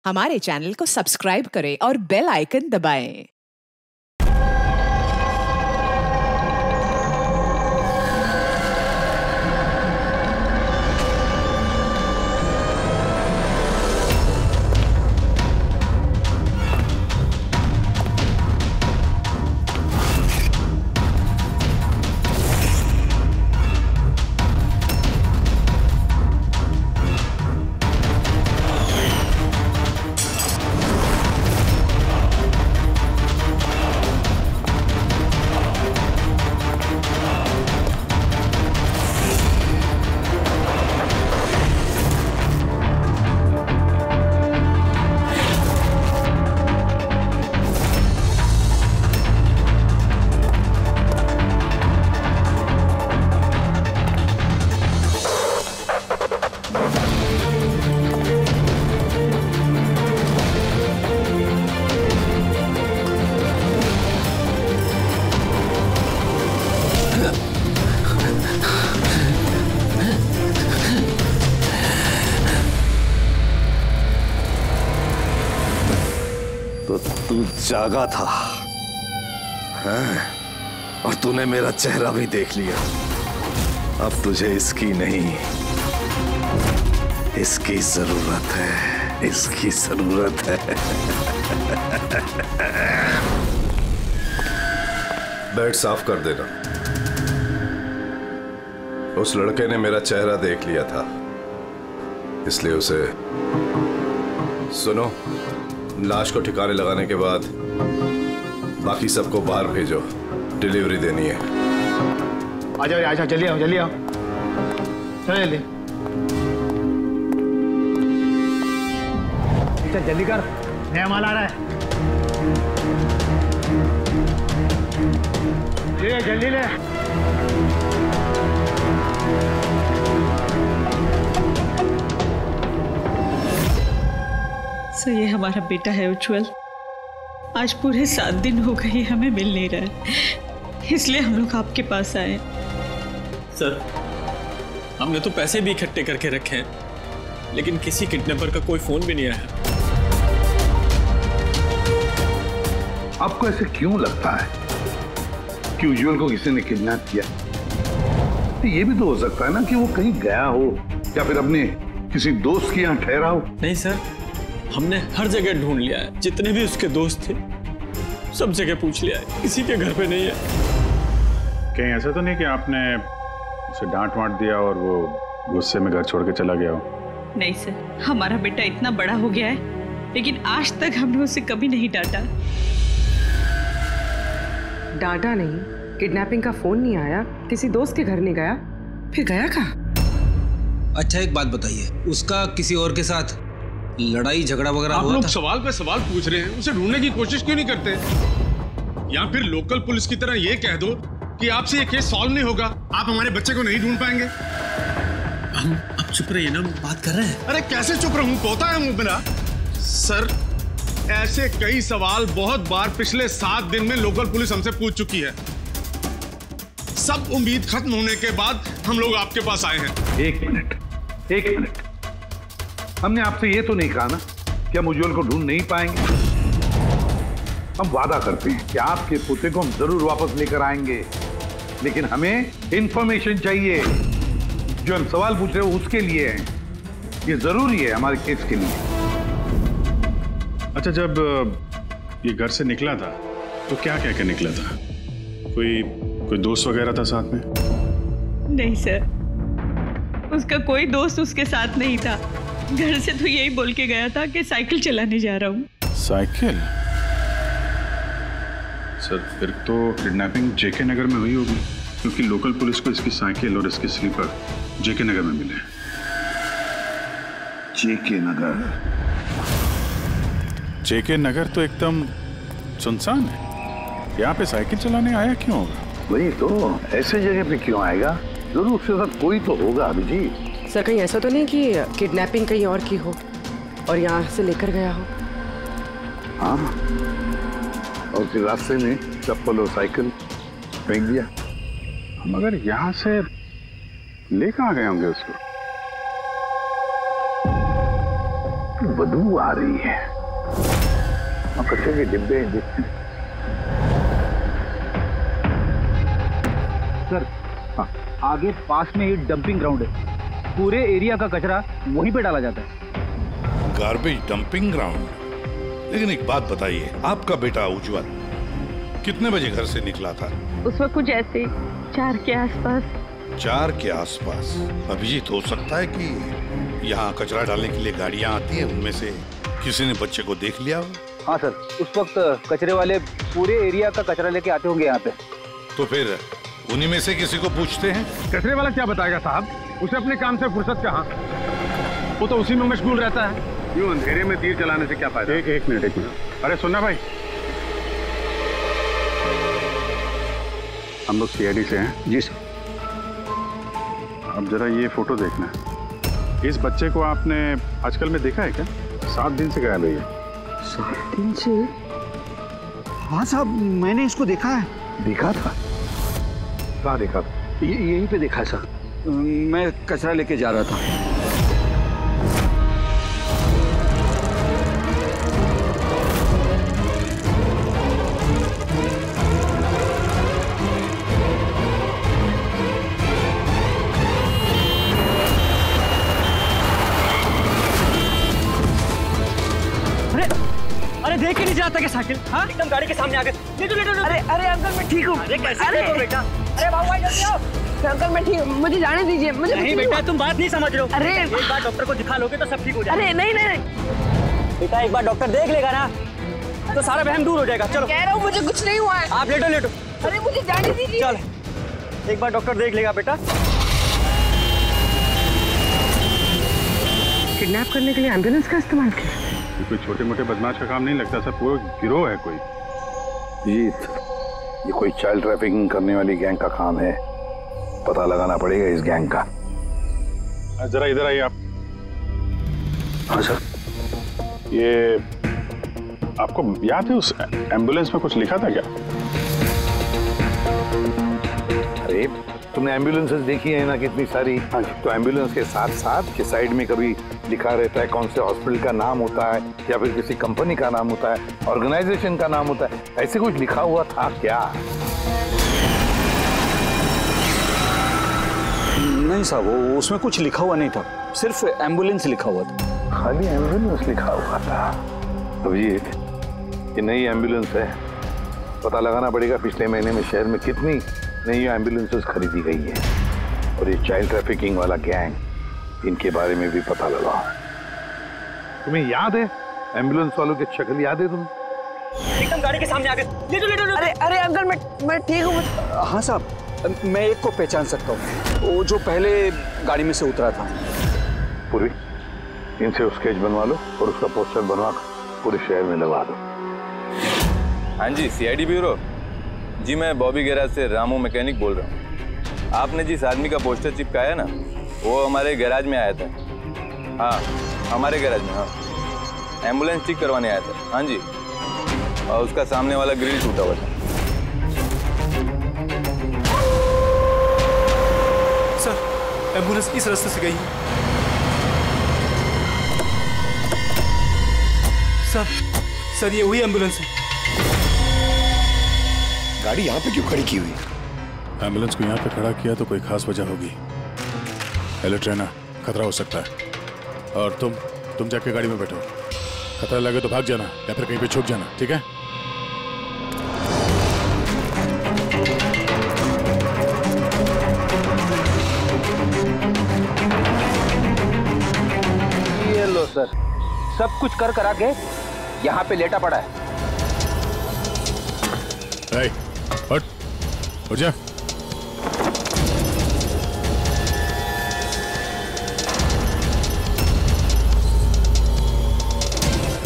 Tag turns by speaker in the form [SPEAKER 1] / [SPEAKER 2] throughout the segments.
[SPEAKER 1] हमारे चैनल को सब्सक्राइब करें और बेल आइकन दबाएं।
[SPEAKER 2] तू जागा था और तूने मेरा चेहरा भी देख लिया। अब तुझे इसकी नहीं, इसकी जरूरत है, इसकी जरूरत है। बेड साफ कर देना। उस लड़के ने मेरा चेहरा देख लिया था, इसलिए उसे सुनो। लाश को ठिकाने लगाने के बाद बाकी सबको बाहर भेजो, डिलीवरी देनी है।
[SPEAKER 3] आ जाओ, जल्दी आओ, जल्दी आओ, चलो जल्दी। चल जल्दी कर, नया माल आ रहा है। ले जल्दी ले।
[SPEAKER 4] सर ये हमारा बेटा है उज्जवल। आज पूरे 7 दिन हो गए हमें मिल नहीं रहा है, इसलिए हम लोग आपके पास आए।
[SPEAKER 5] सर हमने तो पैसे भी इकट्ठे करके रखे हैं, लेकिन किसी किडनैपर का कोई फोन भी नहीं आया।
[SPEAKER 6] आपको ऐसे क्यों लगता है कि उज्जवल को किसी ने किडनैप किया? तो ये भी तो हो सकता है ना कि वो कहीं गया हो या फिर अपने किसी दोस्त के यहाँ ठहरा हो।
[SPEAKER 5] नहीं सर, हमने हर जगह ढूंढ लिया है, जितने भी उसके दोस्त थे सब जगह पूछ लिया है, किसी के घर पे नहीं है।
[SPEAKER 7] कहीं ऐसा तो नहीं कि आपने उसे डांट वांट दिया और वो गुस्से में घर छोड़ के चला गया हो?
[SPEAKER 4] नहीं सर, हमारा बेटा इतना बड़ा हो गया है, लेकिन आज तक हमने उसे कभी नहीं डांटा।
[SPEAKER 8] डांटा नहीं, किडनैपिंग का फोन नहीं आया, किसी दोस्त के घर नहीं गया, फिर गया कहाँ?
[SPEAKER 9] अच्छा एक बात बताइए, उसका किसी और के साथ लड़ाई झगड़ा वगैरह हुआ था?
[SPEAKER 10] आप लोग सवाल पे सवाल पूछ रहे हैं, उसे ढूंढने की कोशिश क्यों नहीं करते? या फिर लोकल पुलिस की तरह ये कह दो कि आपसे ये केस सॉल्व नहीं होगा, आप हमारे बच्चे को नहीं ढूंढ पाएंगे।
[SPEAKER 5] हम अब चुप रहिए ना, बात कर रहे हैं।
[SPEAKER 10] अरे कैसे चुप रहूं, पोता है मुंह मेरा। सर ऐसे कई सवाल बहुत बार पिछले 7 दिन में लोकल पुलिस हमसे पूछ चुकी है। सब उम्मीद खत्म होने के बाद हम लोग आपके पास आए हैं।
[SPEAKER 6] एक मिनट, हमने आपसे ये तो नहीं कहा ना कि हम उज्जवल को ढूंढ नहीं पाएंगे। हम वादा करते हैं कि आपके पोते को हम जरूर वापस लेकर आएंगे, लेकिन हमें इंफॉर्मेशन चाहिए। जो हम सवाल पूछ रहे हो उसके लिए है, ये जरूरी है हमारे केस के लिए।
[SPEAKER 7] अच्छा, जब ये घर से निकला था तो क्या कह के निकला था? कोई दोस्त वगैरह था साथ में?
[SPEAKER 4] नहीं सर, उसका कोई दोस्त उसके साथ नहीं था। घर से तो यही बोल के गया था कि साइकिल चलाने जा रहा हूँ।
[SPEAKER 7] साइकिल? सर फिर तो किडनैपिंग जेके नगर में हुई होगी, क्योंकि लोकल पुलिस को इसकी साइकिल और इसके स्लीपर जेके नगर में मिले।
[SPEAKER 6] जेके नगर?
[SPEAKER 7] जेके नगर तो एकदम सुनसान है, यहाँ पे साइकिल चलाने आया क्यों होगा?
[SPEAKER 6] वही तो, ऐसे जगह पे क्यों आएगा? जरूर उसके साथ कोई तो होगा अभिजीत।
[SPEAKER 8] सर कहीं ऐसा तो नहीं कि किडनैपिंग कहीं और की हो और यहाँ से लेकर गया हो?
[SPEAKER 6] हाँ, और फिर रास्ते में चप्पल और साइकिल फेंक दिया।
[SPEAKER 7] मगर यहाँ से ले कहाँ गए होंगे उसको?
[SPEAKER 6] बदबू आ रही है। कचरे के डिब्बे
[SPEAKER 3] सर, हाँ, आगे पास में ही डंपिंग ग्राउंड है। पूरे एरिया का कचरा वहीं पे डाला जाता है।
[SPEAKER 6] Garbage dumping ground? लेकिन एक बात बताइए, आपका बेटा उज्जवल कितने बजे घर से निकला था?
[SPEAKER 4] उस वक्त कुछ ऐसे 4 के आसपास।
[SPEAKER 6] 4 के आसपास? अभिजीत, हो सकता है कि यहाँ कचरा डालने के लिए गाड़ियाँ आती हैं, उनमें से किसी ने बच्चे को देख लिया हो?
[SPEAKER 3] हाँ सर, उस वक्त कचरे वाले पूरे एरिया का कचरा लेके आते होंगे यहाँ पे।
[SPEAKER 6] तो फिर उन्हीं में से किसी को पूछते हैं।
[SPEAKER 10] कचरे वाला क्या बताएगा साहब, उसे अपने काम से फुर्सत कहाँ, वो तो उसी में मशगूल रहता है। यूं अंधेरे में तीर चलाने से क्या फायदा? एक मिनट। अरे सुनना भाई, हम लोग सीआईडी से हैं।
[SPEAKER 3] जी सर।
[SPEAKER 7] अब जरा ये फोटो देखना, इस बच्चे को आपने आजकल में देखा है क्या? 7 दिन से गायब है।
[SPEAKER 3] 7 दिन से? हाँ साहब, मैंने इसको देखा है।
[SPEAKER 6] देखा था? कहाँ देखा था?
[SPEAKER 3] यहीं पे देखा है सर। मैं कचरा लेके जा रहा था।
[SPEAKER 11] अरे देख ही नहीं जाता क्या साइकिल? हाँ, एकदम गाड़ी के सामने आ गए। ले। अरे अंकल मैं ठीक हूँ। अरे कैसे हो बेटा? अरे बाबू भाई जल्दी आओ।
[SPEAKER 8] अंकल मैं ठीक, मुझे जाने दीजिए। मुझे
[SPEAKER 11] नहीं बेटा, तुम बात नहीं समझ रहे हो।
[SPEAKER 8] अरे
[SPEAKER 11] एक बार डॉक्टर को दिखा लोगे तो सब ठीक हो जाएगा।
[SPEAKER 8] अरे नहीं
[SPEAKER 11] बेटा, एक बार डॉक्टर देख लेगा ना तो सारा वहम दूर हो जाएगा। चलो,
[SPEAKER 8] कह रहा हूँ मुझे कुछ नहीं हुआ है।
[SPEAKER 11] आप लेटो।
[SPEAKER 8] अरे मुझे जाने दीजिए।
[SPEAKER 11] चल, एक बार डॉक्टर देख लेगा बेटा।
[SPEAKER 8] किडनैप करने के लिए एम्बुलेंस का इस्तेमाल किया?
[SPEAKER 7] कोई छोटे मोटे बदमाश का काम नहीं लगता सर, पूरा गिरोह है कोई।
[SPEAKER 6] जीत, ये कोई चाइल्ड ट्रैफिकिंग करने वाली गैंग का काम है। पता लगाना पड़ेगा इस गैंग का।
[SPEAKER 7] जरा इधर आइए आप।
[SPEAKER 6] हाँ सर।
[SPEAKER 7] ये आपको याद है उस एम्बुलेंस में कुछ लिखा था क्या?
[SPEAKER 6] अरे तुमने एम्बुलेंसेस देखी है ना कितनी सारी? हाँ, तो एम्बुलेंस के साथ साथ के साइड में कभी लिखा रहता है कौन से हॉस्पिटल का नाम होता है या फिर किसी कंपनी का नाम होता है, ऑर्गेनाइजेशन का नाम होता है। ऐसे कुछ लिखा हुआ था क्या?
[SPEAKER 3] नहीं साहब, वो उसमें कुछ लिखा हुआ नहीं था, सिर्फ एम्बुलेंस लिखा हुआ था।
[SPEAKER 6] खाली एम्बुलेंस लिखा हुआ था? अभिजीत, ये नई एम्बुलेंस है, पता लगाना पड़ेगा पिछले महीने में शहर में कितनी नई एम्बुलेंसेस खरीदी गई है। और ये चाइल्ड ट्रैफिकिंग वाला गैंग, इनके बारे में भी पता लगाओ। तुम्हें याद है एम्बुलेंस वालों की शक्ल याद है? तुम
[SPEAKER 11] एकदम गाड़ी के सामने आ गए। लेटो।
[SPEAKER 8] अरे अंकल मैं ठीक हूँ।
[SPEAKER 3] हाँ साहब, मैं एक को पहचान सकता हूँ, वो जो पहले गाड़ी में से उतरा था।
[SPEAKER 6] पूरी इनसे स्केच बनवा लो और उसका पोस्टर बनवा पूरे शहर में लगा दो।
[SPEAKER 12] हाँ जी, सीआईडी ब्यूरो जी, मैं बॉबी गैराज से रामू मैकेनिक बोल रहा हूँ। आपने जिस आदमी का पोस्टर चिपकाया ना, वो हमारे गैराज में आया था। हाँ, हमारे गैराज में। हाँ, एम्बुलेंस ठीक करवाने आया था। हाँ जी, और उसका सामने वाला ग्रिल टूटा हुआ था।
[SPEAKER 5] सर, एम्बुलेंस इस रास्ते से गई है। सर ये वही एम्बुलेंस है।
[SPEAKER 2] गाड़ी यहाँ पे क्यों खड़ी की हुई?
[SPEAKER 13] एम्बुलेंस को यहाँ पे खड़ा किया तो कोई खास वजह होगी। हेलो ट्रेना, खतरा हो सकता है, और तुम जाके गाड़ी में बैठो। खतरा लगे तो भाग जाना या फिर कहीं पे छुप जाना, ठीक है?
[SPEAKER 3] ये लो सर, सब कुछ कर करा के यहाँ पे लेटा पड़ा है।
[SPEAKER 13] उठ जा।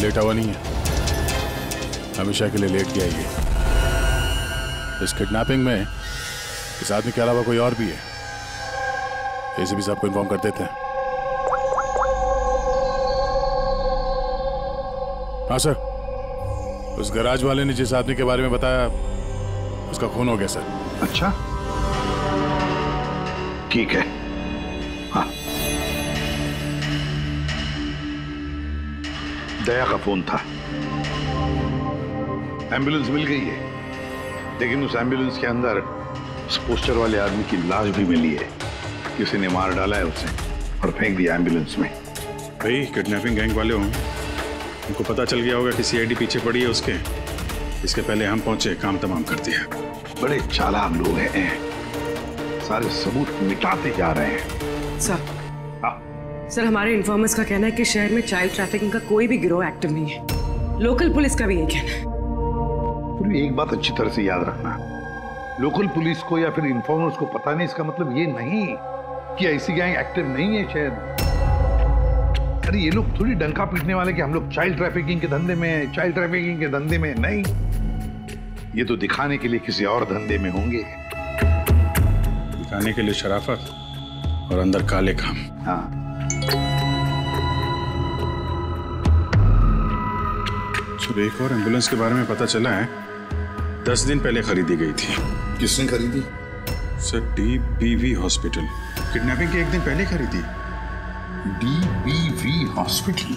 [SPEAKER 13] लेटा हुआ नहीं है, हमेशा के लिए लेट गया ये। इस किडनैपिंग में इस आदमी के अलावा कोई और भी है, एसीपी साहब को इन्फॉर्म कर देते हैं। हाँ सर, उस गैराज वाले ने जिस आदमी के बारे में बताया उसका खून हो गया सर।
[SPEAKER 6] अच्छा, ठीक है। हाँ, दया का फोन था। एम्बुलेंस मिल गई है, लेकिन उस एम्बुलेंस के अंदर उस पोस्टर वाले आदमी की लाश भी मिली है। किसी ने मार डाला है उसे और फेंक दिया एम्बुलेंस में।
[SPEAKER 7] भाई किडनैपिंग गैंग वाले होंगे, उनको पता चल गया होगा कि सीआईडी पीछे पड़ी है उसके। इसके पहले हम पहुंचे, काम तमाम कर दिया।
[SPEAKER 6] बड़े चालाक लोग हैं, सारे सबूत मिटाते जा रहे हैं।
[SPEAKER 8] सर हमारे इन्फॉर्मर्स का कहना है कि शहर में चाइल्ड ट्रैफिकिंग का कोई भी गिरोह एक्टिव नहीं है। लोकल पुलिस का भी यही कहना है।
[SPEAKER 6] एक बात अच्छी तरह से याद रखना, लोकल पुलिस को या फिर इन्फॉर्मर्स को पता नहीं, इसका मतलब ये नहीं कि ऐसी गैंग एक्टिव नहीं है शहर में। अरे ये लोग थोड़ी डंका पीटने वाले कि हम लोग चाइल्ड ट्रैफिकिंग के धंधे में हैं, चाइल्ड ट्रैफिकिंग के धंधे में नहीं। ये तो दिखाने के लिए किसी और धंधे में होंगे।
[SPEAKER 7] दिखाने के लिए शराफत और अंदर काले काम।
[SPEAKER 6] हाँ,
[SPEAKER 7] एक और एम्बुलेंस के बारे में पता चला है, 10 दिन पहले खरीदी गई थी।
[SPEAKER 2] किसने खरीदी?
[SPEAKER 7] Sir DBV hospital. किडनैपिंग के एक दिन पहले खरीदी।
[SPEAKER 6] DBV hospital,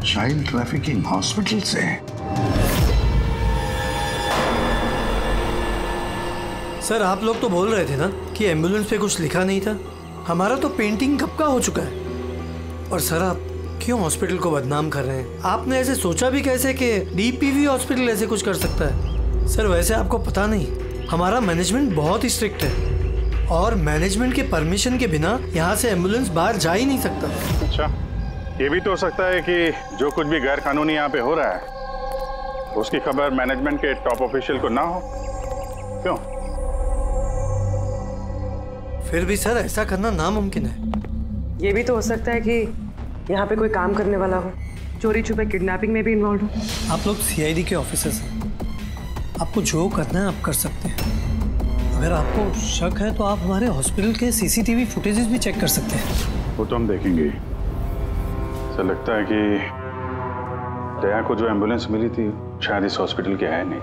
[SPEAKER 6] child trafficking hospital से।
[SPEAKER 14] सर आप लोग तो बोल रहे थे ना कि एम्बुलेंस पे कुछ लिखा नहीं था। हमारा तो पेंटिंग कब का हो चुका है। और सर आप क्यों हॉस्पिटल को बदनाम कर रहे हैं? आपने ऐसे सोचा भी कैसे कि DPV हॉस्पिटल ऐसे कुछ कर सकता है? सर वैसे आपको पता नहीं, हमारा मैनेजमेंट बहुत ही स्ट्रिक्ट है और मैनेजमेंट के परमिशन के बिना यहाँ से एम्बुलेंस बाहर जा ही नहीं सकता।
[SPEAKER 7] अच्छा, ये भी तो हो सकता है कि जो कुछ भी गैर कानूनी यहाँ पे हो रहा है उसकी खबर मैनेजमेंट के टॉप ऑफिशियल को ना हो। क्यों?
[SPEAKER 14] फिर भी सर ऐसा करना नामुमकिन है।
[SPEAKER 8] ये भी तो हो सकता है कि यहाँ पे कोई काम करने वाला हो, चोरी छुपे किडनैपिंग में भी इन्वॉल्व हो।
[SPEAKER 14] आप लोग CID के ऑफिसर्स हैं, आपको जो करना है आप कर सकते हैं। अगर आपको शक है तो आप हमारे हॉस्पिटल के CCTV फुटेजेस भी चेक कर सकते हैं।
[SPEAKER 7] वो तो हम देखेंगे। ऐसा लगता है कि दया को जो एम्बुलेंस मिली थी शायद इस हॉस्पिटल के है नहीं।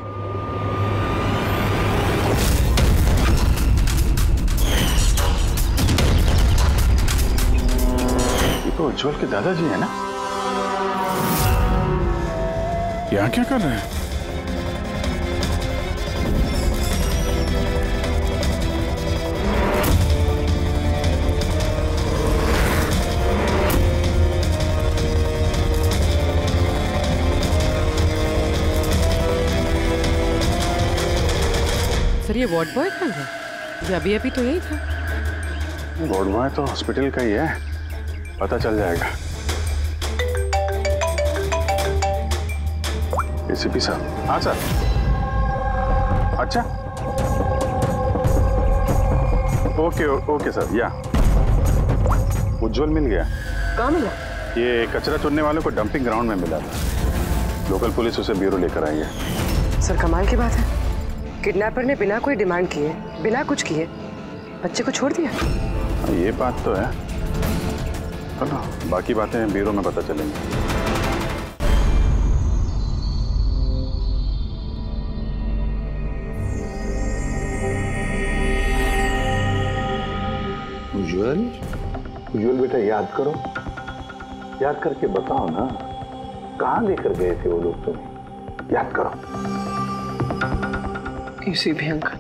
[SPEAKER 7] तो उज्जवल के दादाजी है ना? यहाँ क्या कर रहे हैं?
[SPEAKER 8] सर ये वार्ड बॉय कहाँ है? ये अभी तो यही था।
[SPEAKER 7] वार्ड बॉय तो हॉस्पिटल का ही है, पता चल जाएगा। ACP साहब। हाँ सर। अच्छा ओके सर। या उज्जवल मिल गया।
[SPEAKER 8] कहाँ मिला?
[SPEAKER 7] ये कचरा चुनने वालों को डंपिंग ग्राउंड में मिला था। लोकल पुलिस उसे ब्यूरो लेकर आई है।
[SPEAKER 8] सर कमाल की बात है, किडनैपर ने बिना कोई डिमांड किए, बिना कुछ किए बच्चे को छोड़ दिया।
[SPEAKER 7] ये बात तो है, चलो बाकी बातें ब्यूरो में पता चलेंगी।
[SPEAKER 6] उज्जवल बेटा याद करो, याद करके बताओ ना, कहाँ लेकर गए थे वो लोग तुम्हें? याद करो।
[SPEAKER 8] ACP अंकल,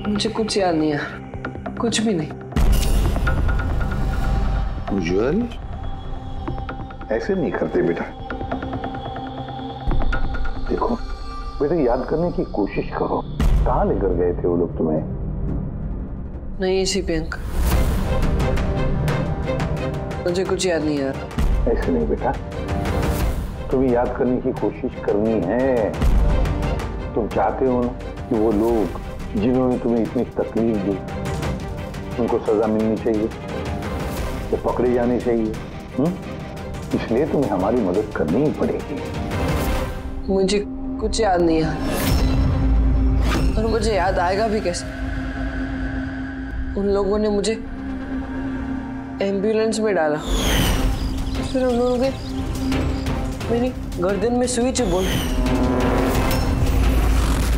[SPEAKER 8] मुझे कुछ याद नहीं है, कुछ भी नहीं।
[SPEAKER 6] उज्जवल ऐसे नहीं करते बेटा। देखो बेटा, याद करने की कोशिश करो, कहाँ लेकर गए थे वो लोग तुम्हें?
[SPEAKER 8] नहीं ACP अंकल, मुझे कुछ याद नहीं यार।
[SPEAKER 6] ऐसे नहीं बेटा, तुम्हें याद करने की कोशिश करनी है। तुम चाहते हो ना कि वो लोग जिन्होंने तुम्हें इतनी तकलीफ दी उनको सजा मिलनी चाहिए, तो पकड़े जाने चाहिए। इसलिए तुम्हें हमारी मदद करनी ही पड़ेगी।
[SPEAKER 8] मुझे कुछ याद नहीं है और मुझे याद आएगा भी कैसे? उन लोगों ने मुझे एम्बुलेंस में डाला, फिर उन लोगों ने मेरी गर्दन में सुई चुभोई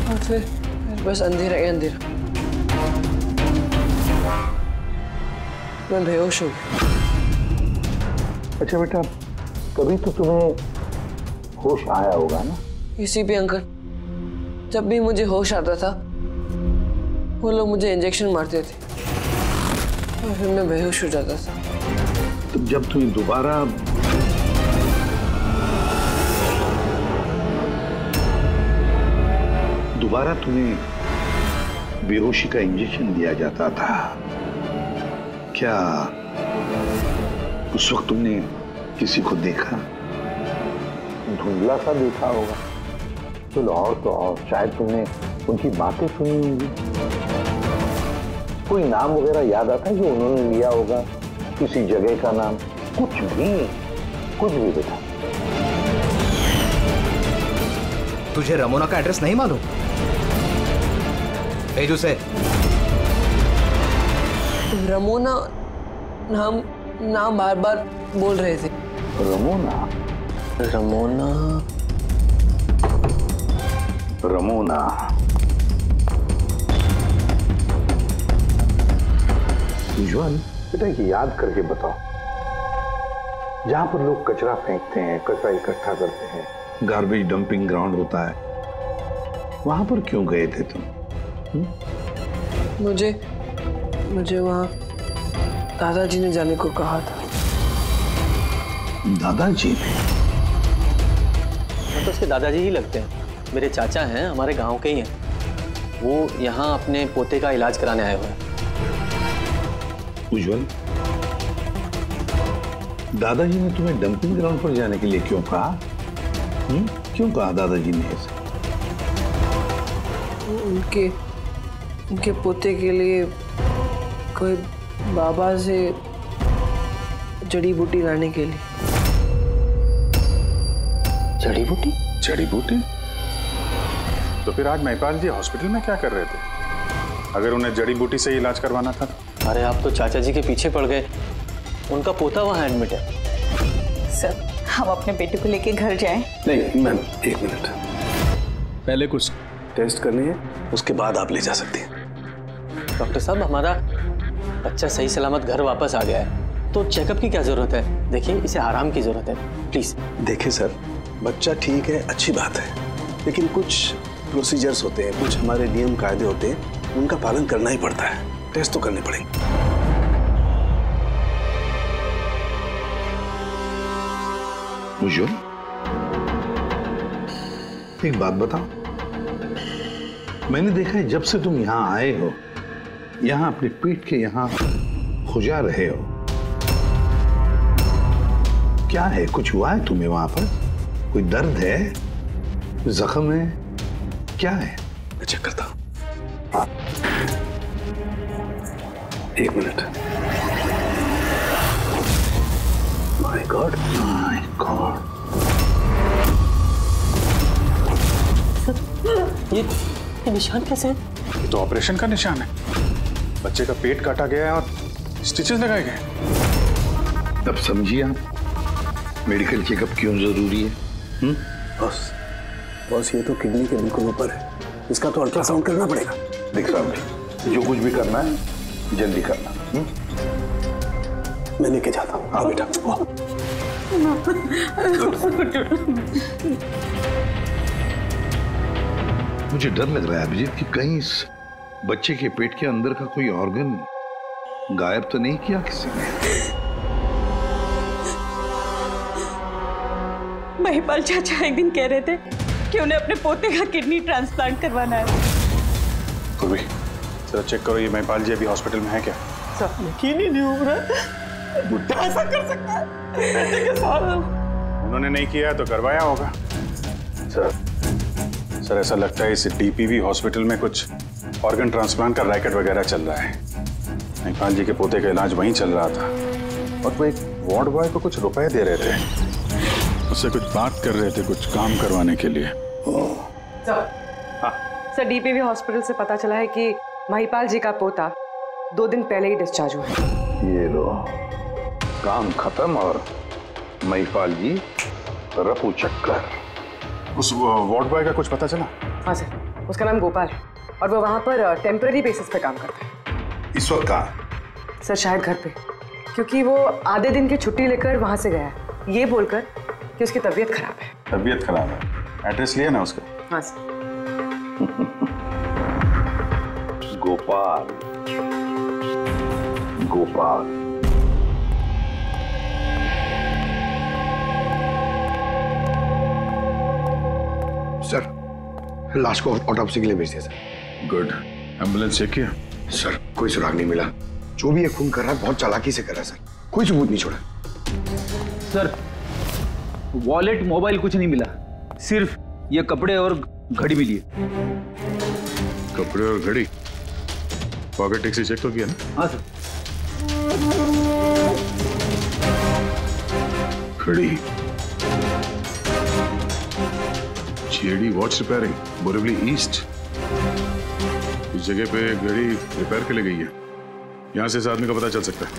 [SPEAKER 8] और फिर बस अंधेरा ही अंधेरा। मैं बेहोश हो गया।
[SPEAKER 6] अच्छा बेटा, कभी तो तुम्हें होश आया होगा ना?
[SPEAKER 8] इसी पे अंकल, जब भी मुझे होश आता था वो लोग मुझे इंजेक्शन मारते थे और फिर मैं बेहोश हो जाता था।
[SPEAKER 6] तो जब तुम्हें दोबारा तुम्हें बेहोशी का इंजेक्शन दिया जाता था, क्या उस वक्त तुमने किसी को देखा? धुंधला सा देखा होगा। चलो और तो और शायद तुमने उनकी बातें सुनी होंगी। कोई नाम वगैरह याद आता है जो उन्होंने लिया होगा, किसी जगह का नाम, कुछ भी बेटा।
[SPEAKER 11] तुझे रमोना का एड्रेस नहीं मालूम? भेज उसे।
[SPEAKER 8] रमोना नाम बार बार बोल रहे थे।
[SPEAKER 6] रमोना उज्ज्वल, बेटा याद करके बताओ, जहां पर लोग कचरा फेंकते हैं, कचरा इकट्ठा करते हैं, गार्बेज डंपिंग ग्राउंड होता है, वहां पर क्यों गए थे तुम?
[SPEAKER 8] मुझे वहां दादाजी ने जाने को कहा था।
[SPEAKER 6] दादाजी ने?
[SPEAKER 11] तो उसके दादाजी ही लगते हैं। मेरे चाचा हैं, हमारे गांव के ही हैं। वो यहाँ अपने पोते का इलाज कराने आए हुए हैं।
[SPEAKER 6] उज्ज्वल, दादाजी ने तुम्हें डंपिंग ग्राउंड पर जाने के लिए क्यों कहा? क्यों कहा दादाजी ने ऐसा?
[SPEAKER 8] उनके पोते के लिए कोई बाबा से जड़ी बूटी लाने के लिए।
[SPEAKER 7] जड़ी बूटी? तो फिर आज महिपाल जी हॉस्पिटल में क्या कर रहे थे, अगर उन्हें जड़ी बूटी से इलाज करवाना था?
[SPEAKER 11] अरे आप तो चाचा जी के पीछे पड़ गए। उनका पोता वहाँ एडमिट है।
[SPEAKER 4] सर, हम अपने बेटे को लेके घर जाएं?
[SPEAKER 15] नहीं मैम, एक मिनट, पहले कुछ टेस्ट करनी है, उसके बाद आप ले जा सकती हैं।
[SPEAKER 11] डॉक्टर साहब, हमारा बच्चा सही सलामत घर वापस आ गया है, तो चेकअप की क्या जरूरत है? देखिए, इसे आराम की जरूरत है, प्लीज।
[SPEAKER 15] देखिए सर, बच्चा ठीक है, अच्छी बात है, लेकिन कुछ प्रोसीजर्स होते हैं, कुछ हमारे नियम कायदे होते हैं, उनका पालन करना ही पड़ता है। टेस्ट तो करने पड़ेंगे।
[SPEAKER 6] उज्ज्वल, एक बात बताओ, मैंने देखा है जब से तुम यहां आए हो, यहां अपने पेट के यहां खुजा रहे हो। क्या है, कुछ हुआ है तुम्हें वहां पर? कोई दर्द है, जख्म है, क्या है?
[SPEAKER 15] मैं चेक करता हूं। हाँ, एक मिनट। My God.
[SPEAKER 11] ये निशान कैसे हैं?
[SPEAKER 7] ये तो ऑपरेशन का निशान है। बच्चे का पेट काटा गया है और स्टिचेस लगाए गए।
[SPEAKER 6] अब समझिए आप मेडिकल चेकअप क्यों जरूरी है?
[SPEAKER 15] बॉस, ये तो किडनी के बिल्कुल ऊपर है, इसका तो अल्ट्रासाउंड करना पड़ेगा।
[SPEAKER 6] देख साहब, जो कुछ भी करना है जल्दी करना।
[SPEAKER 15] मैं लेके जाता हूँ। हाँ बेटा।
[SPEAKER 6] मुझे डर लग रहा है अभिजीत कि कहीं इस बच्चे के पेट के अंदर का कोई ऑर्गन गायब तो नहीं किया किसी ने?
[SPEAKER 4] महिपाल चाचा एक दिन कह रहे थे कि उन्हें अपने पोते का किडनी ट्रांसप्लांट करवाना है।
[SPEAKER 7] पूर्वी, जरा चेक करो, ये महिपाल जी अभी हॉस्पिटल में है क्या?
[SPEAKER 11] यकीन ही नहीं हो रहा, बुढ़ा ऐसा कर सकता है बेटे के साथ।
[SPEAKER 7] उन्होंने नहीं किया है तो करवाया होगा। सर ऐसा लगता है इस डीपीवी हॉस्पिटल में कुछ ऑर्गन ट्रांसप्लांट का रैकेट वगैरह चल रहा है। महिपाल जी के पोते का इलाज वहीं चल रहा था और वो एक वार्ड बॉय को कुछ रुपए दे रहे थे, उससे कुछ बात कर रहे थे, कुछ काम करवाने के लिए।
[SPEAKER 16] सर, डीपीवी हॉस्पिटल से पता चला है कि महिपाल जी का पोता 2 दिन पहले ही डिस्चार्ज हुआ है।
[SPEAKER 6] ये लो, काम खत्म और महिपाल जी रफू चक्कर।
[SPEAKER 7] उस वार्ड बॉय का कुछ पता चला?
[SPEAKER 16] हाँ सर, उसका नाम गोपाल है और वो वहाँ पर टेम्पररी बेसिस पे काम करता है।
[SPEAKER 6] इस वक्त कहाँ?
[SPEAKER 16] सर शायद घर पे, क्योंकि वो आधे दिन की छुट्टी लेकर वहाँ से गया है। ये बोलकर कि उसकी तबीयत खराब है।
[SPEAKER 7] तबीयत खराब है? एड्रेस लिया ना उसका?
[SPEAKER 16] हाँ सर।
[SPEAKER 6] गोपाल, गोपाल।
[SPEAKER 17] सर, लाश को ऑटोप्सी के लिए भेज दिया सर।
[SPEAKER 13] गुड। एम्बुलेंस चेक किया?
[SPEAKER 17] सर, कोई सुराग नहीं मिला। जो भी ये खून कर रहा है बहुत चालाकी से कर रहा है सर, कोई सबूत नहीं छोड़ा।
[SPEAKER 3] सर, वॉलेट मोबाइल कुछ नहीं मिला, सिर्फ ये कपड़े और घड़ी मिली है।
[SPEAKER 13] कपड़े और घड़ी? पॉकेट टैक्सी चेक तो किया ना?
[SPEAKER 3] हाँ सर।
[SPEAKER 13] घड़ी, JD watch repairing, Borivali east. इस जगह पे घड़ी रिपेयर के लिए गई है। यहां से इस आदमी का पता चल सकता है।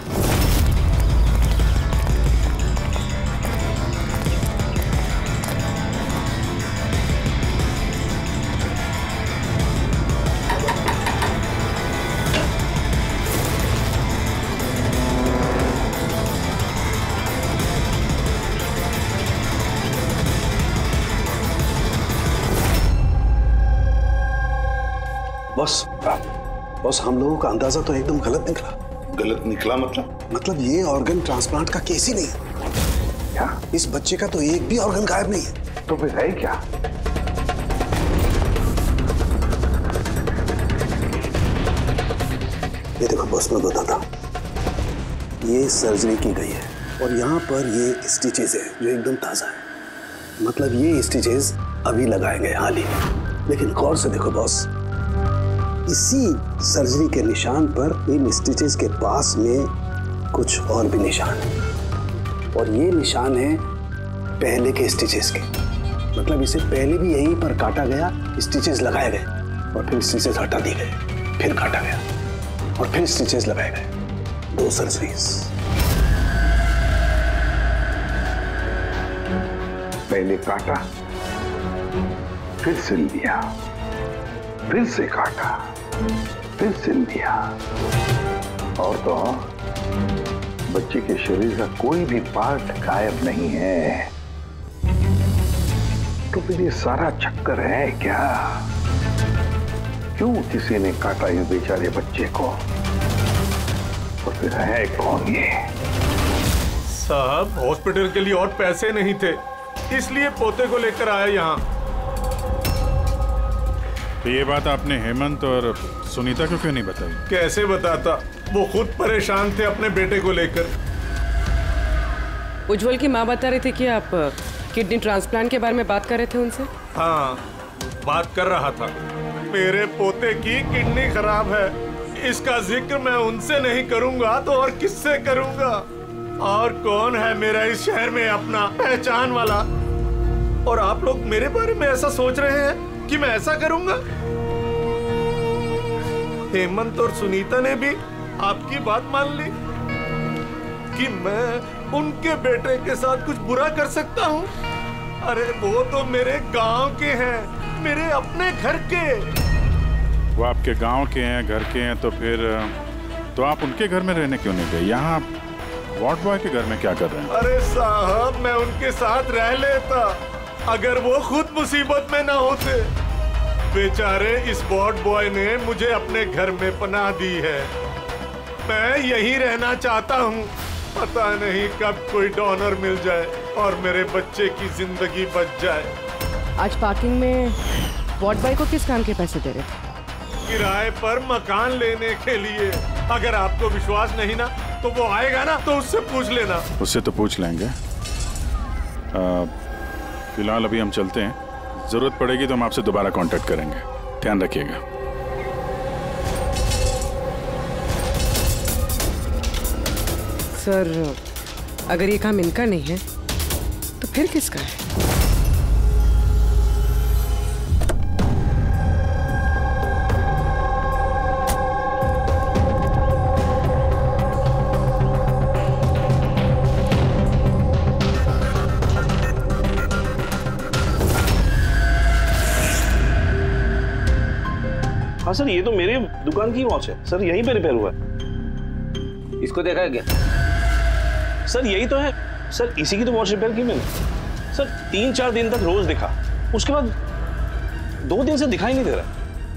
[SPEAKER 15] बॉस, हम लोगों का अंदाजा तो एकदम गलत निकला।
[SPEAKER 6] गलत निकला मतलब?
[SPEAKER 15] मतलब ये ऑर्गन ट्रांसप्लांट का केस ही नहीं है।
[SPEAKER 6] क्या?
[SPEAKER 15] इस बच्चे का तो एक भी ऑर्गन गायब नहीं है।
[SPEAKER 6] तो फिर है क्या?
[SPEAKER 15] ये देखो बॉस, मैं बताता हूँ। ये सर्जरी की गई है और यहाँ पर ये स्टिचेस है जो एकदम ताजा है। मतलब ये स्टिचेस अभी लगाए गए हाल ही में। लेकिन गौर से देखो बॉस, इसी सर्जरी के निशान पर इन स्टिचेस के पास में कुछ और भी निशान है और ये निशान है पहले के स्टिचेस के। मतलब इसे पहले भी यहीं पर काटा गया, स्टिचेस लगाए गए और फिर स्टिचेस हटा दिए गए, फिर काटा गया और फिर स्टिचेस लगाए गए। 2 सर्जरीज।
[SPEAKER 6] पहले काटा, फिर सिल दिया, फिर से काटा, फिर सिल दिया। और तो बच्चे के शरीर का कोई भी पार्ट गायब नहीं है। तो फिर ये सारा चक्कर है क्या? क्यों किसी ने काटा ये बेचारे बच्चे को? और फिर है कौन ये?
[SPEAKER 10] साहब, हॉस्पिटल के लिए और पैसे नहीं थे, इसलिए पोते को लेकर आया यहाँ।
[SPEAKER 13] तो ये बात आपने हेमंत और सुनीता को क्यों नहीं बताई?
[SPEAKER 10] कैसे बताता, वो खुद परेशान थे अपने बेटे को लेकर।
[SPEAKER 16] उज्जवल की माँ बता रही थी कि आप किडनी ट्रांसप्लांट के बारे में बात कर रहे थे उनसे।
[SPEAKER 10] हाँ, बात कर रहा था। मेरे पोते की किडनी खराब है, इसका जिक्र मैं उनसे नहीं करूंगा तो और किससे करूंगा? और कौन है मेरा इस शहर में अपना पहचान वाला? और आप लोग मेरे बारे में ऐसा सोच रहे हैं कि मैं ऐसा करूंगा? हेमंत और सुनीता ने भी आपकी बात मान ली कि मैं उनके बेटे के साथ कुछ बुरा कर सकता हूँ? अरे वो तो मेरे गांव के हैं, मेरे अपने घर के।
[SPEAKER 13] वो आपके गांव के हैं, घर के हैं, तो फिर तो आप उनके घर में रहने क्यों नहीं गए? यहाँ वार्ड बॉय के घर में क्या कर रहे हैं?
[SPEAKER 10] अरे साहब, मैं उनके साथ रह लेता अगर वो खुद मुसीबत में ना होते। बेचारे इस वार्ड बॉय ने मुझे अपने घर में पनाह दी है। मैं यहीं रहना चाहता हूँ। पता नहीं कब कोई डोनर मिल जाए और मेरे बच्चे की जिंदगी बच जाए।
[SPEAKER 16] आज पार्किंग में वार्ड बॉय को किस काम के पैसे दे रहे थे?
[SPEAKER 10] किराए पर मकान लेने के लिए। अगर आपको विश्वास नहीं ना तो वो आएगा ना तो उससे पूछ लेना।
[SPEAKER 13] उससे तो पूछ लेंगे। फिलहाल अभी हम चलते हैं, जरूरत पड़ेगी तो हम आपसे दोबारा कांटेक्ट करेंगे। ध्यान रखिएगा।
[SPEAKER 16] सर, अगर ये काम इनका नहीं है तो फिर किसका है?
[SPEAKER 15] हाँ सर, ये तो मेरे दुकान की वॉच है सर, यहीं पे रिपेयर हुआ है।
[SPEAKER 3] इसको देखा है क्या?
[SPEAKER 15] सर यही तो है
[SPEAKER 18] सर इसी की तो वॉच रिपेयर की मैंने। सर 3-4 दिन तक रोज दिखा, उसके बाद 2 दिन से दिखाई नहीं दे रहा।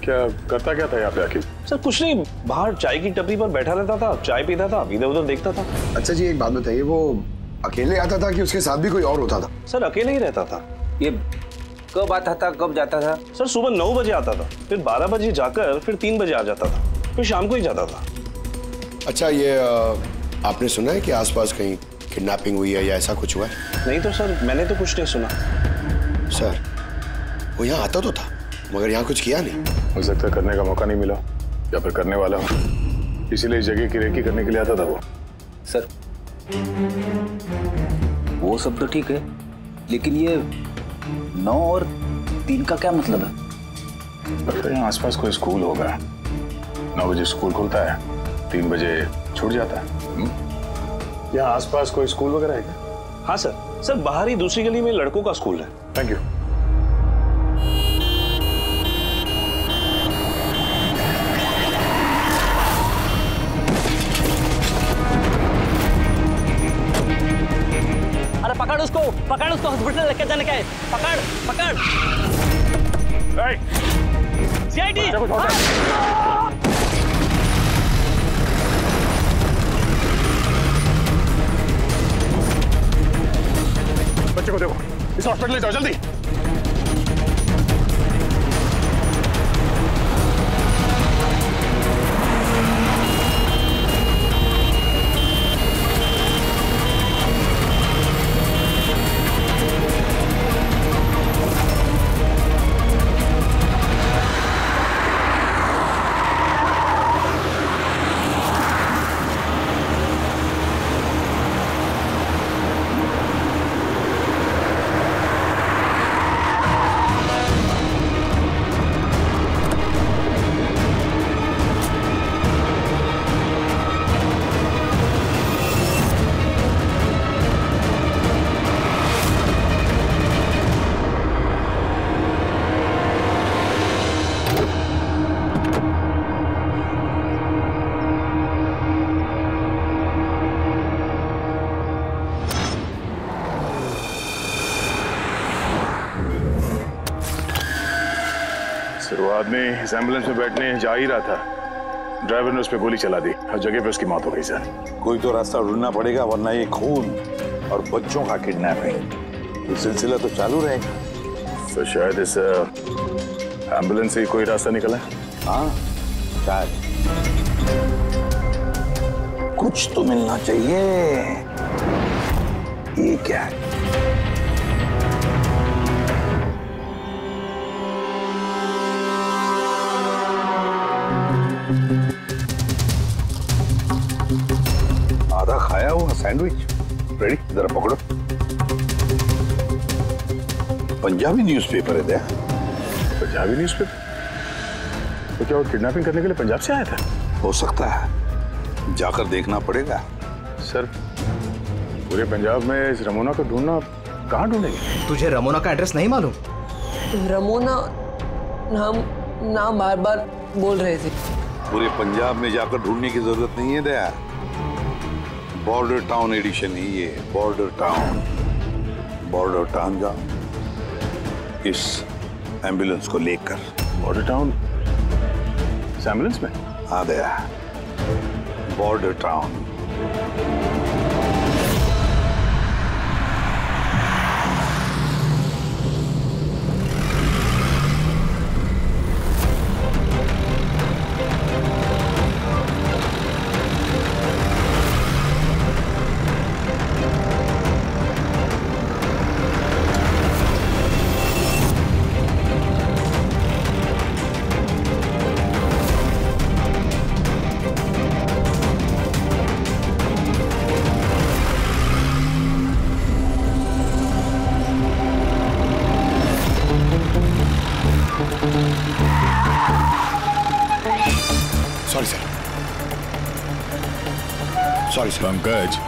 [SPEAKER 7] क्या करता क्या था यहाँ पे आखिर?
[SPEAKER 18] सर कुछ नहीं, बाहर चाय की टपरी पर बैठा रहता था, चाय पीता था, इधर उधर देखता था।
[SPEAKER 17] अच्छा जी एक बात बताइए, वो अकेले आता था कि उसके साथ भी कोई और होता था?
[SPEAKER 18] सर अकेले ही रहता था।
[SPEAKER 19] ये कब आता था कब जाता था?
[SPEAKER 18] सर सुबह 9 बजे आता था, फिर 12 बजे जाकर फिर 3 बजे आ जाता था, फिर शाम को ही जाता था।
[SPEAKER 17] अच्छा ये आपने सुना है कि आसपास कहीं किडनैपिंग हुई है या ऐसा कुछ हुआ है?
[SPEAKER 18] नहीं तो सर मैंने तो कुछ नहीं सुना।
[SPEAKER 17] सर वो यहाँ आता तो था मगर यहाँ कुछ किया नहीं।
[SPEAKER 7] हो सकता है करने का मौका नहीं मिला या फिर करने वाला हो, इसीलिए इस जगह की रेकी करने के लिए आता था वो।
[SPEAKER 19] सर वो सब तो ठीक है, लेकिन ये 9 और 3 का क्या मतलब है?
[SPEAKER 7] लगता है यहाँ आसपास कोई स्कूल होगा। 9 बजे स्कूल खुलता है, 3 बजे छूट जाता है। यहाँ आसपास कोई स्कूल वगैरह है क्या?
[SPEAKER 18] हाँ सर, सर बाहर ही दूसरी गली में लड़कों का स्कूल है।
[SPEAKER 7] Thank you.
[SPEAKER 11] पकड़ उसको हॉस्पिटल लेके जाने का है। पकड़ सीआईडी।
[SPEAKER 7] बच्चे को देखो, इस हॉस्पिटल ले जाओ जल्दी। आदमी इस एम्बुलेंस में बैठने जा ही रहा था, ड्राइवर ने उस पर गोली चला दी, हर जगह पे उसकी मौत हो गई। सर
[SPEAKER 6] कोई तो रास्ता ढूंढना पड़ेगा, वरना ये खून और बच्चों का किडनैपिंग ये सिलसिला तो चालू रहेगा।
[SPEAKER 7] तो शायद इस एम्बुलेंस से कोई रास्ता निकला है।
[SPEAKER 6] हाँ शायद कुछ तो मिलना चाहिए। ये क्या है? आधा खाया हुआ सैंडविच रेडी, जरा पकड़ो। पंजाबी न्यूज़पेपर है दया।
[SPEAKER 7] पंजाबी न्यूज़पेपर? तो क्या वो किडनैपिंग करने के लिए पंजाब से आया था?
[SPEAKER 6] हो सकता है, जाकर देखना पड़ेगा।
[SPEAKER 7] सर पूरे पंजाब में इस रमोना को ढूंढना कहाँ ढूंढेंगे?
[SPEAKER 20] तुझे रमोना का एड्रेस नहीं मालूम?
[SPEAKER 8] रमोना नाम बार बार बोल रहे थे।
[SPEAKER 6] पूरे पंजाब में जाकर ढूंढने की जरूरत नहीं है दया, बॉर्डर टाउन एडिशन है ये, बॉर्डर टाउन। बॉर्डर टाउन जाओ इस एम्बुलेंस को लेकर।
[SPEAKER 7] बॉर्डर टाउन इस एम्बुलेंस में?
[SPEAKER 6] हाँ Daya, border town.
[SPEAKER 13] Sorry sir. Pankaj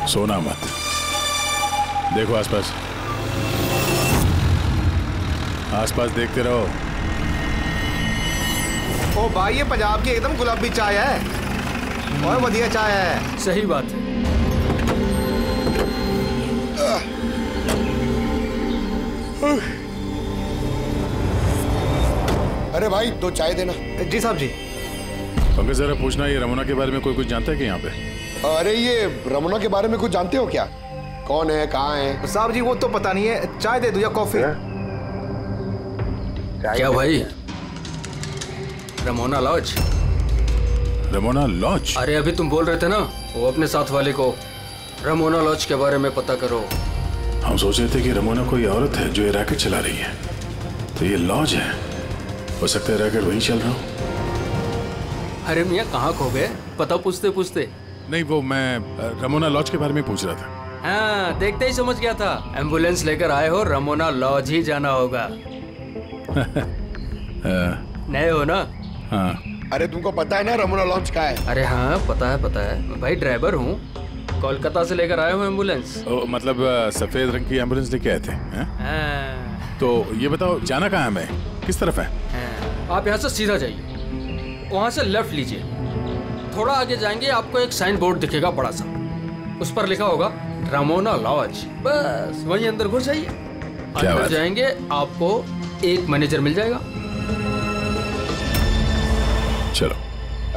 [SPEAKER 13] सोना मत, देखो आसपास, आसपास देखते रहो।
[SPEAKER 20] ओ भाई ये पंजाब की एकदम गुलाबी चाय है और बढ़िया चाय है।
[SPEAKER 11] सही बात है।
[SPEAKER 17] अरे भाई 2 चाय देना।
[SPEAKER 20] जी साहब जी।
[SPEAKER 13] पंकज जरा पूछना, ये रमोना के बारे में कोई कुछ जानता है कि यहाँ पे?
[SPEAKER 17] अरे ये रमोना के बारे में कुछ जानते हो क्या? कौन है, कहाँ है?
[SPEAKER 20] साहब जी वो तो पता नहीं है, चाय दे दो या कॉफी?
[SPEAKER 21] क्या भाई? Ramona lodge?
[SPEAKER 13] Ramona lodge?
[SPEAKER 21] अरे अभी तुम बोल रहे थे ना, वो अपने साथ वाले को रमोना लॉज के बारे में पता करो।
[SPEAKER 13] हम सोच रहे थे कि रमोना कोई औरत है जो ये रैकेट चला रही है, तो ये लॉज है। हो सकता है रैकेट वहीं चल रहा हो।
[SPEAKER 21] अरे मियाँ कहाँ खो गए? पता पूछते पूछते।
[SPEAKER 13] नहीं, वो मैं रमोना लॉज के बारे में पूछ रहा था।
[SPEAKER 21] हाँ, देखते ही समझ गया था। एम्बुलेंस लेकर आए हो, रमोना लॉज ही जाना होगा। नए हो ना?
[SPEAKER 13] हाँ।
[SPEAKER 17] अरे तुमको पता है ना रमोना लॉज का है?
[SPEAKER 21] अरे हाँ पता है भाई, ड्राइवर हूँ, कोलकाता से लेकर आया हूँ एम्बुलेंस।
[SPEAKER 13] मतलब सफेद रंग की एम्बुलेंस लेके आए थे?
[SPEAKER 21] हाँ।
[SPEAKER 13] तो ये बताओ जाना कहाँ है, मैं किस तरफ है?
[SPEAKER 21] आप यहाँ से सीधा जाइए, वहाँ से लेफ्ट लीजिए, थोड़ा आगे जाएंगे आपको एक साइन बोर्ड दिखेगा बड़ा सा, उस पर लिखा होगा रमोना लॉज। बस वहीं अंदर घुस जाइए। अंदर जाएंगे आपको एक मैनेजर मिल जाएगा।
[SPEAKER 13] चलो।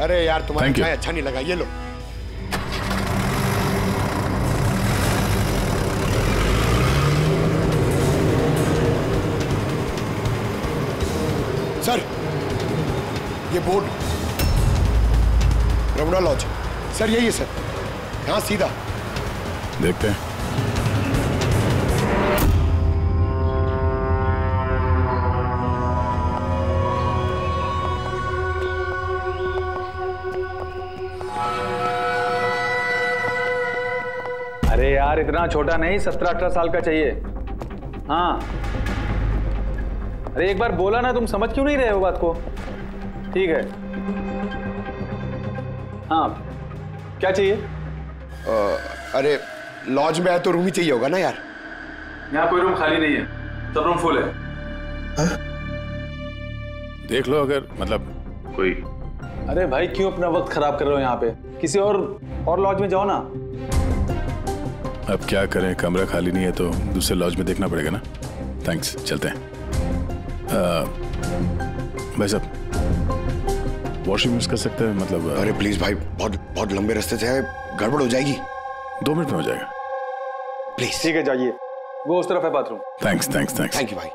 [SPEAKER 17] अरे यार तुम्हारा चाय अच्छा नहीं लगा, ये लो। सर ये बोर्ड रमोना लॉज सर, यही है सर, यहाँ सीधा।
[SPEAKER 13] देखते हैं।
[SPEAKER 12] अरे यार इतना छोटा नहीं, 17-18 साल का चाहिए। हाँ अरे एक बार बोला ना, तुम समझ क्यों नहीं रहे हो बात को? ठीक है। हाँ क्या चाहिए?
[SPEAKER 17] अरे लॉज में है तो रूम ही चाहिए होगा ना यार।
[SPEAKER 12] यहाँ कोई रूम खाली नहीं है, सब रूम फुल है।
[SPEAKER 13] देख लो अगर मतलब कोई।
[SPEAKER 12] अरे भाई क्यों अपना वक्त खराब कर रहे हो यहाँ पे? किसी और लॉज में जाओ ना।
[SPEAKER 13] अब क्या करें, कमरा खाली नहीं है तो दूसरे लॉज में देखना पड़ेगा ना। थैंक्स, चलते हैं। भाई साहब वॉशरूम यूज कर सकते हैं मतलब?
[SPEAKER 17] अरे प्लीज भाई, बहुत लंबे रास्ते से है, गड़बड़ हो जाएगी।
[SPEAKER 13] 2 मिनट में हो जाएगा
[SPEAKER 17] प्लीज।
[SPEAKER 12] ठीक है जाइए, वो उस तरफ है bathroom.
[SPEAKER 13] Thanks thanks thanks.
[SPEAKER 17] Thank you भाई।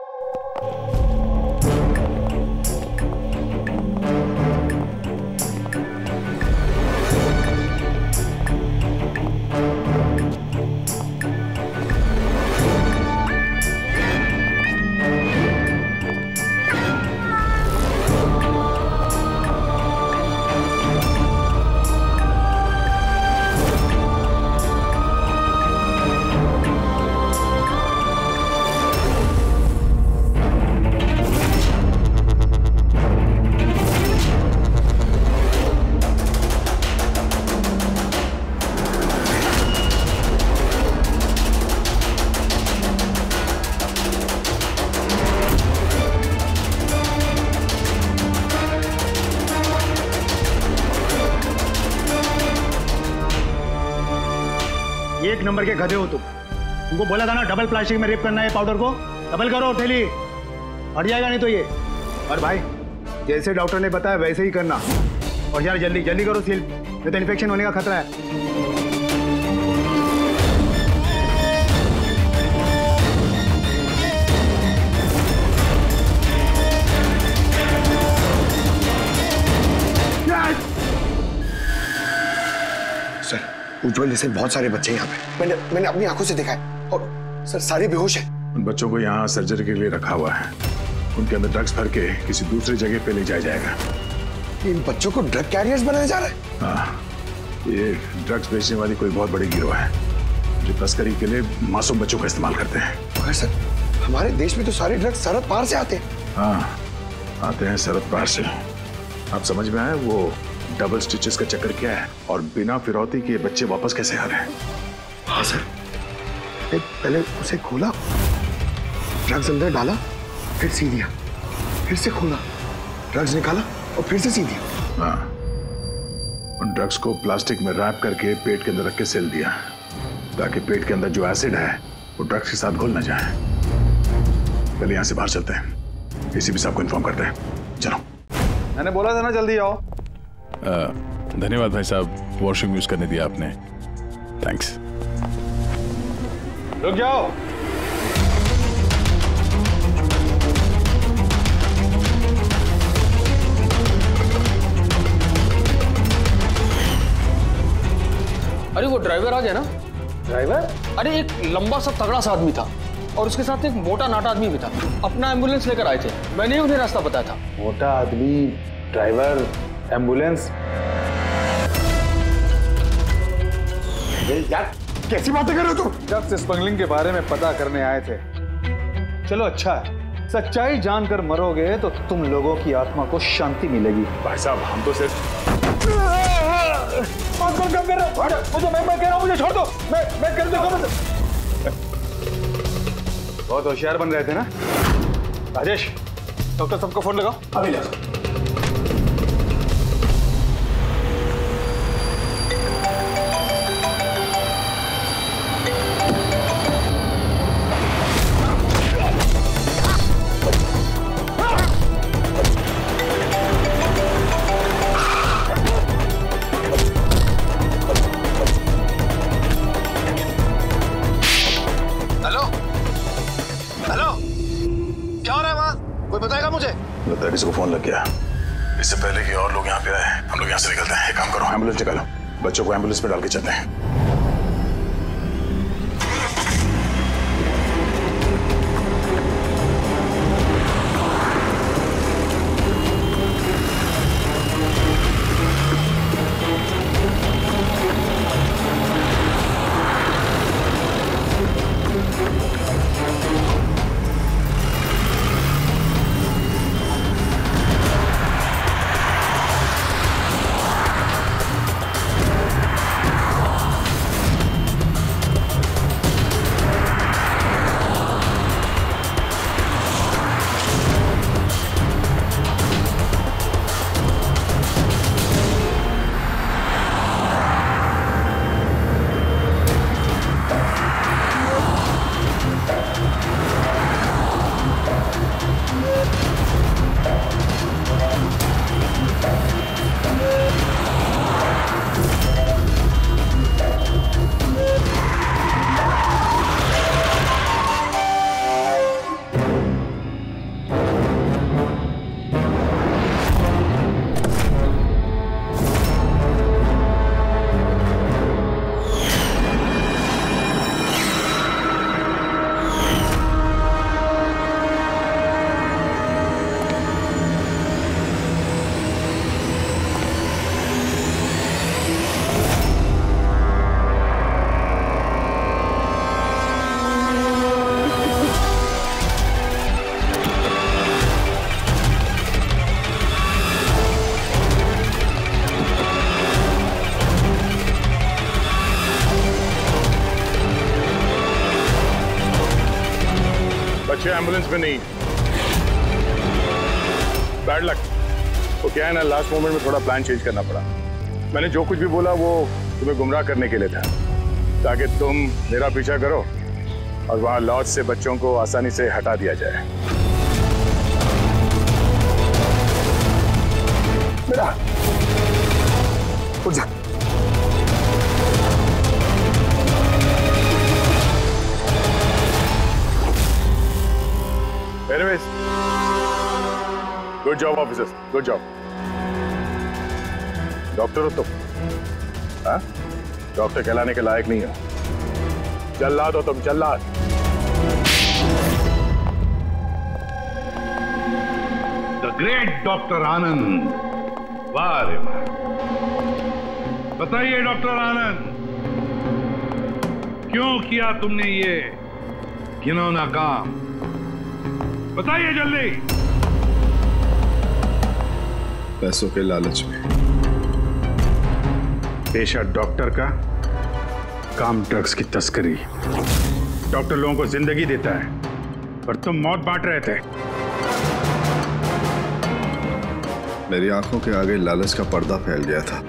[SPEAKER 3] एक नंबर के गधे हो तुमको बोला था ना डबल प्लास्टिक में रेप करना है पाउडर को, डबल करो थैली, हट जाएगा नहीं तो ये। और भाई जैसे डॉक्टर ने बताया वैसे ही करना, और यार जल्दी जल्दी करो सील, नहीं तो इन्फेक्शन होने का खतरा है।
[SPEAKER 17] उज्जवल जैसे बहुत सारे बच्चे यहाँ पे, मैंने अपनी आंखों से देखा है, और सर सारे बेहोश हैं।
[SPEAKER 13] उन बच्चों को यहाँ सर्जरी के लिए रखा हुआ है, उनके अंदर ड्रग्स भर के किसी दूसरी जगह पे ले जाया जाएगा।
[SPEAKER 17] इन बच्चों को ड्रग कैरियर्स बनाया जा रहा है?
[SPEAKER 13] हाँ, ये ड्रग्स बेचने वाली कोई बहुत बड़ी गिरोह है जो तस्करी के लिए मासूम बच्चों का इस्तेमाल करते हैं।
[SPEAKER 17] मगर सर हमारे देश में तो सारे ड्रग्स सरहद पार से आते हैं।
[SPEAKER 13] हाँ आते हैं सरहद पार से। आप समझ में आए वो डबल स्टिचेस का चक्कर क्या है, और बिना फिरौती के बच्चे वापस कैसे आ रहे हैं?
[SPEAKER 17] हाँ सर, पहले उसे खोला, ड्रग्स अंदर डाला, फिर सी दिया, फिर से खोला, ड्रग्स निकाला और फिर से सी दिया।
[SPEAKER 13] हाँ, उन ड्रग्स को प्लास्टिक में रैप करके पेट के अंदर रख के सिल दिया, ताकि पेट के अंदर जो एसिड है वो ड्रग्स के साथ घुल न जाए। पहले यहाँ से बाहर चलते हैं, एसीपी साहब को इन्फॉर्म करते हैं।
[SPEAKER 7] चलो।
[SPEAKER 6] मैंने बोला था ना जल्दी आओ।
[SPEAKER 13] धन्यवाद भाई साहब, वॉशरूम यूज करने दिया आपने। थैंक्स।
[SPEAKER 6] रुक जाओ।
[SPEAKER 21] अरे वो ड्राइवर आ गया ना? ड्राइवर? अरे एक लंबा सा तगड़ा सा आदमी था और उसके साथ एक मोटा नाटा आदमी भी था। अपना एम्बुलेंस लेकर आए थे, मैंने ही उन्हें रास्ता बताया था।
[SPEAKER 6] मोटा आदमी, ड्राइवर, एम्बुलेंस। यार कैसी बातें कर रहे हो तुम? ड्रग्स स्मगलिंग के बारे में पता करने आए थे। चलो अच्छा है, सच्चाई जानकर मरोगे तो तुम लोगों की आत्मा को शांति मिलेगी।
[SPEAKER 13] भाई साहब हम तो सिर्फ
[SPEAKER 6] मुझे मैं कह रहा हूँ, मुझे छोड़ दो। मैं कर दूंगा। बहुत होशियार बन रहे थे ना राजेश। डॉक्टर साहब को फोन लगाओ। अभी लगाओ।
[SPEAKER 7] किसी को फोन लग गया। इससे पहले कि और लोग यहाँ पे आए, हम लोग यहाँ से निकलते हैं। एक काम करो, एम्बुलेंस निकालो, बच्चों को एम्बुलेंस पे डाल के चलते हैं।
[SPEAKER 13] एम्बुलेंस में नहीं। Bad luck. वो क्या है ना, लास्ट मोमेंट में थोड़ा प्लान चेंज करना पड़ा। मैंने जो कुछ भी बोला वो तुम्हें गुमराह करने के लिए था, ताकि तुम मेरा पीछा करो और वहां लॉज से बच्चों को आसानी से हटा दिया जाए।
[SPEAKER 17] बेटा उठ जा।
[SPEAKER 13] Anyways, good job officers, good job. Doctor हो तुम? हाँ? डॉक्टर कहलाने के लायक नहीं हो। जल्लाद हो तुम, जल्लाद।
[SPEAKER 6] द ग्रेट डॉक्टर आनंद। वाह रे वाह। बताइए डॉक्टर आनंद, क्यों किया तुमने ये घिनौना काम? बताइए जल्दी।
[SPEAKER 2] पैसों के लालच में।
[SPEAKER 7] पेशा डॉक्टर का, काम ड्रग्स की तस्करी। डॉक्टर लोगों को जिंदगी देता है और तुम मौत बांट रहे थे।
[SPEAKER 2] मेरी आंखों के आगे लालच का पर्दा फैल गया था।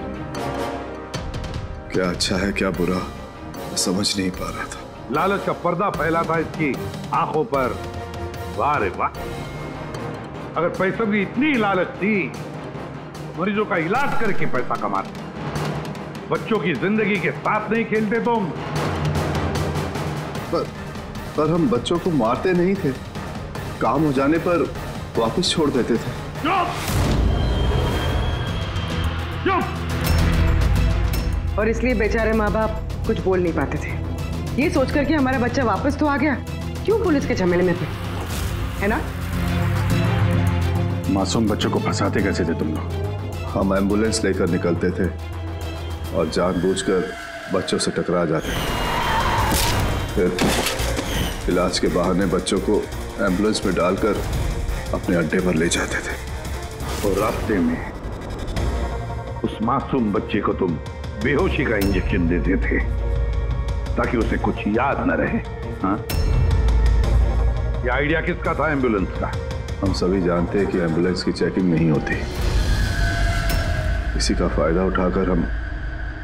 [SPEAKER 2] क्या अच्छा है क्या बुरा समझ नहीं पा रहा था।
[SPEAKER 6] लालच का पर्दा फैला था इसकी आंखों पर। वाह रे वाह। अगर पैसों की इतनी लालच थी, मरीजों का इलाज करके पैसा कमाते, बच्चों की जिंदगी के साथ नहीं खेलते तुम।
[SPEAKER 2] पर हम बच्चों को मारते नहीं थे, काम हो जाने पर वापस छोड़ देते थे।
[SPEAKER 16] और इसलिए बेचारे माँ बाप कुछ बोल नहीं पाते थे, ये सोचकर कि हमारा बच्चा वापस तो आ गया, क्यों पुलिस के झमेले में थे, है ना?
[SPEAKER 7] मासूम बच्चों को फंसाते कैसे थे तुम लोग?
[SPEAKER 2] हम एम्बुलेंस लेकर निकलते थे और जानबूझकर बच्चों से टकरा जाते, फिर इलाज के बहाने बच्चों को एम्बुलेंस में डालकर अपने अड्डे पर ले जाते थे।
[SPEAKER 6] और रास्ते में उस मासूम बच्चे को तुम बेहोशी का इंजेक्शन देते थे ताकि उसे कुछ याद न रहे। हाँ? ये आइडिया किसका था एम्बुलेंस का?
[SPEAKER 2] हम सभी जानते हैं कि एम्बुलेंस की चेकिंग नहीं होती, इसी का फायदा उठाकर हम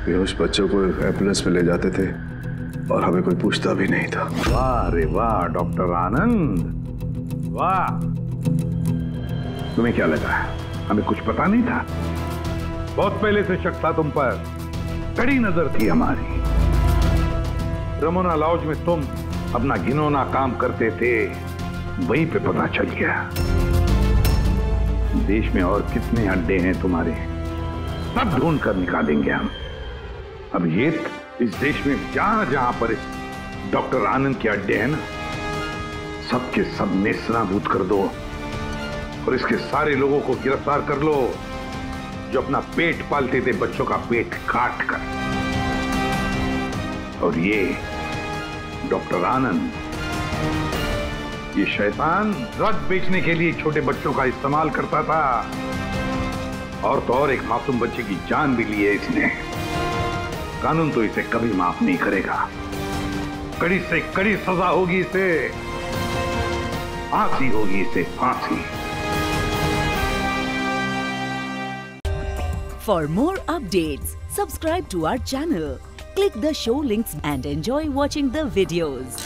[SPEAKER 2] बेहोश बच्चों को एम्बुलेंस में ले जाते थे और हमें कोई पूछता भी नहीं था।
[SPEAKER 6] वाह रे वाह डॉक्टर आनंद, वाह। तुम्हें क्या लगा हमें कुछ पता नहीं था? बहुत पहले से शक था तुम पर, कड़ी नजर थी हमारी। रमोना लॉज में तुम अपना घिनौना काम करते थे, वहीं पे पता चल गया। देश में और कितने अड्डे हैं तुम्हारे, सब ढूंढ कर निकालेंगे हम। अब ये इस देश में जहां जहां पर इस डॉक्टर आनंद के अड्डे हैं ना, सबके सब नेस्तनाबूद कर दो और इसके सारे लोगों को गिरफ्तार कर लो जो अपना पेट पालते थे बच्चों का पेट काट कर। और ये डॉक्टर आनंद, ये शैतान ड्रग बेचने के लिए छोटे बच्चों का इस्तेमाल करता था, और तो और एक मासूम बच्चे की जान भी ली है इसने। कानून तो इसे कभी माफ नहीं करेगा, कड़ी से कड़ी सजा होगी इसे, फांसी होगी इसे, फांसी।
[SPEAKER 1] For more updates, subscribe to our channel, click the show links and enjoy watching the videos.